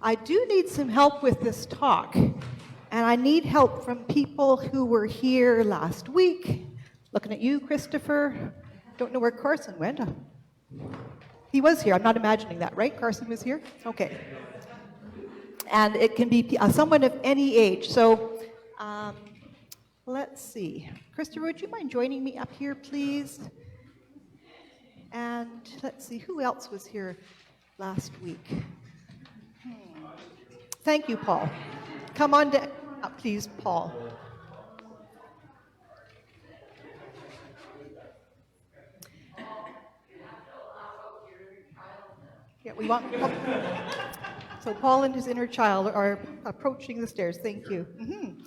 I do need some help with this talk, and I need help from people who were here last week. Looking at you, Christopher. Don't know where Carson went. He was here. I'm not imagining that, right? Carson was here? Okay. And it can be someone of any age. So let's see. Christopher, would you mind joining me up here, please? And let's see, who else was here last week? Thank you, Paul. Come on up, please, Paul. Yeah, we want. So Paul and his inner child are approaching the stairs. Thank you. Mm-hmm.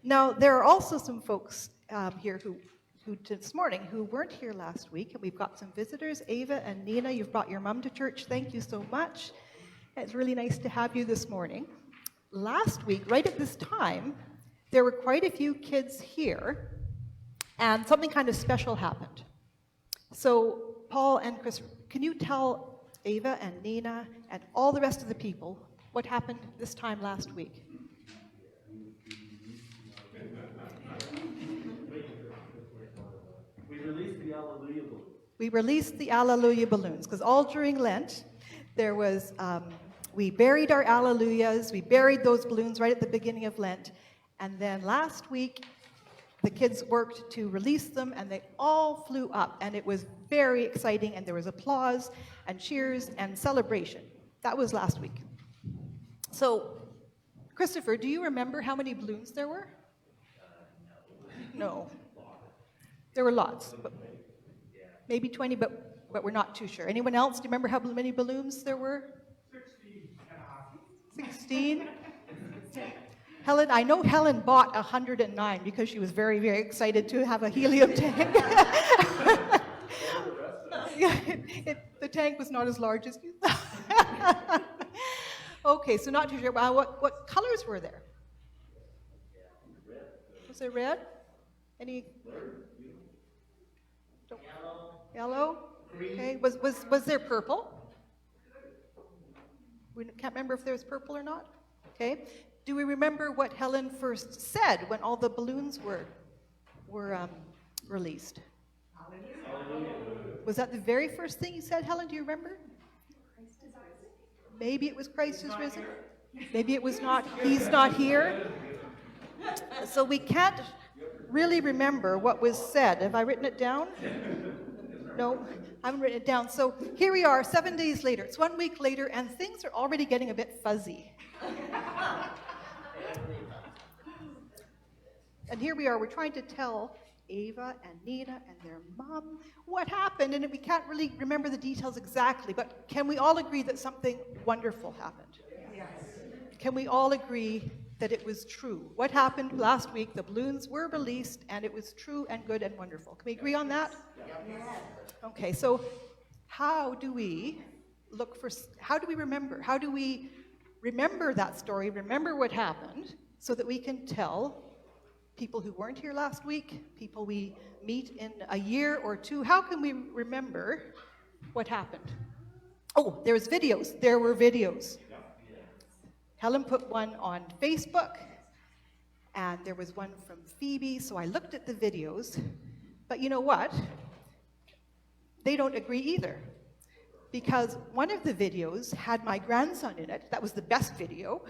Now, there are also some folks here who this morning who weren't here last week, and we've got some visitors. Ava and Nina, you've brought your mom to church. Thank you so much. It's really nice to have you this morning. Last week, right at this time, there were quite a few kids here, and something kind of special happened. So, Paul and Chris, can you tell Ava and Nina and all the rest of the people what happened this time last week? We released the alleluia balloons, because all during Lent, there was, we buried our alleluias, we buried those balloons right at the beginning of Lent, and then last week, the kids worked to release them, and they all flew up, and it was very exciting, and there was applause, and cheers, and celebration. That was last week. So, Christopher, do you remember how many balloons there were? No. There were lots. But maybe 20, but we're not too sure. Anyone else? Do you remember how many balloons there were? 16? Helen, I know Helen bought 109 because she was very, very excited to have a helium tank. The tank was not as large as you thought. Okay, so not too sure. What colors were there? Was there red? Any? Yellow? Okay. Was there purple? We can't remember if there was purple or not. Okay. Do we remember what Helen first said when all the balloons were released? Hallelujah. Was that the very first thing you said, Helen? Do you remember? Maybe it was Christ is risen. Maybe it was not. He's not here. So we can't really remember what was said. Have I written it down? No, I haven't written it down. So here we are, 7 days later. It's 1 week later, and things are already getting a bit fuzzy. And here we are, we're trying to tell Ava and Nina and their mom what happened, and we can't really remember the details exactly, but can we all agree that something wonderful happened? Yes. Can we all agree that it was true? What happened last week? The balloons were released, and it was true and good and wonderful. Can we agree on that? Yes. Okay, so how do we remember? How do we remember that story, remember what happened, so that we can tell people who weren't here last week, people we meet in a year or two, how can we remember what happened? Oh, there were videos. Helen put one on Facebook, and there was one from Phoebe, so I looked at the videos, but you know what? They don't agree either, because one of the videos had my grandson in it. That was the best video,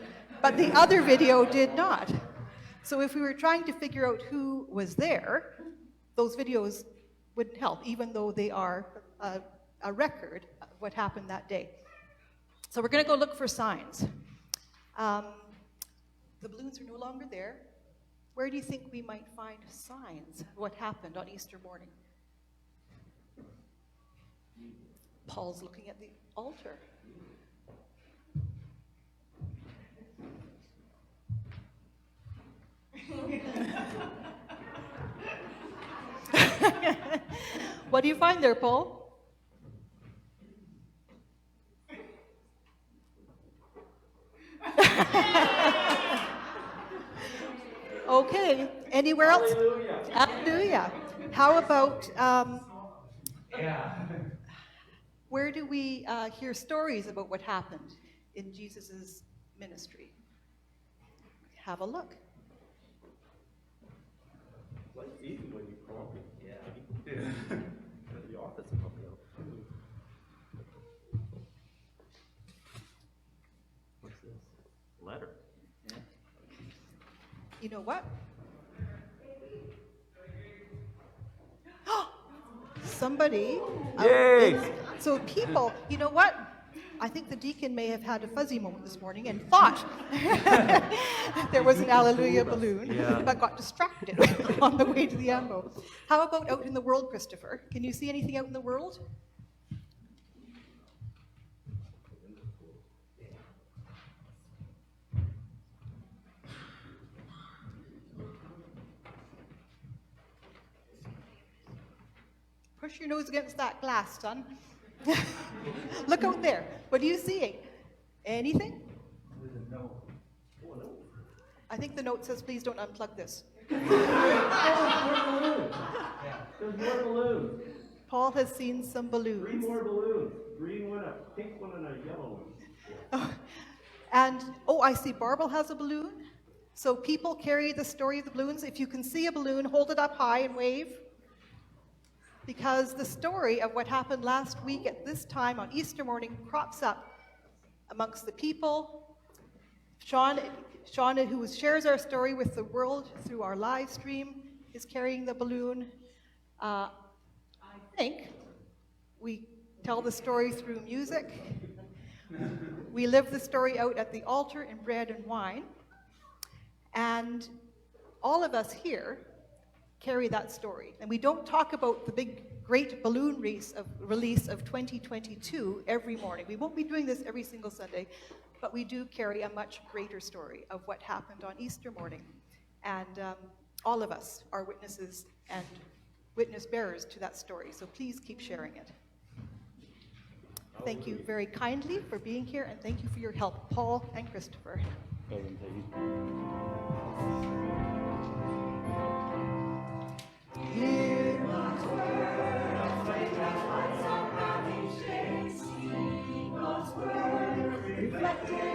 but the other video did not. So if we were trying to figure out who was there, those videos wouldn't help, even though they are a record of what happened that day. So we're going to go look for signs. The balloons are no longer there. Where do you think we might find signs of what happened on Easter morning? Paul's looking at the altar. What do you find there, Paul? Okay, anywhere else? Alleluia. Alleluia. How about, where do we hear stories about what happened in Jesus' ministry. Have a look. Well, it's easy when you call me. Yeah. The office will help you out. What's this? Letter. Yeah. You know what? Somebody. Yay! So people, you know what? I think the deacon may have had a fuzzy moment this morning and thought there was an alleluia balloon, Yeah. but got distracted on the way to the ambo. How about out in the world, Christopher? Can you see anything out in the world? Push your nose against that glass, son. Look out there. What are you seeing? Anything? There's a note. Oh, a note. I think the note says, please don't unplug this. There's more balloons. Paul has seen some balloons. 3 more balloons. Green one, a pink one, and a yellow one. And, I see Barbel has a balloon. So people carry the story of the balloons. If you can see a balloon, hold it up high and wave. Because the story of what happened last week at this time on Easter morning crops up amongst the people. Sean, who shares our story with the world through our live stream, is carrying the balloon. I think we tell the story through music. We live the story out at the altar in bread and wine. And all of us here carry that story. And we don't talk about the big, great balloon release of 2022 every morning. We won't be doing this every single Sunday, but we do carry a much greater story of what happened on Easter morning. And all of us are witnesses and witness bearers to that story. So please keep sharing it. Thank you very kindly for being here, and thank you for your help, Paul and Christopher. Hear God's word, reflect God's word, reflected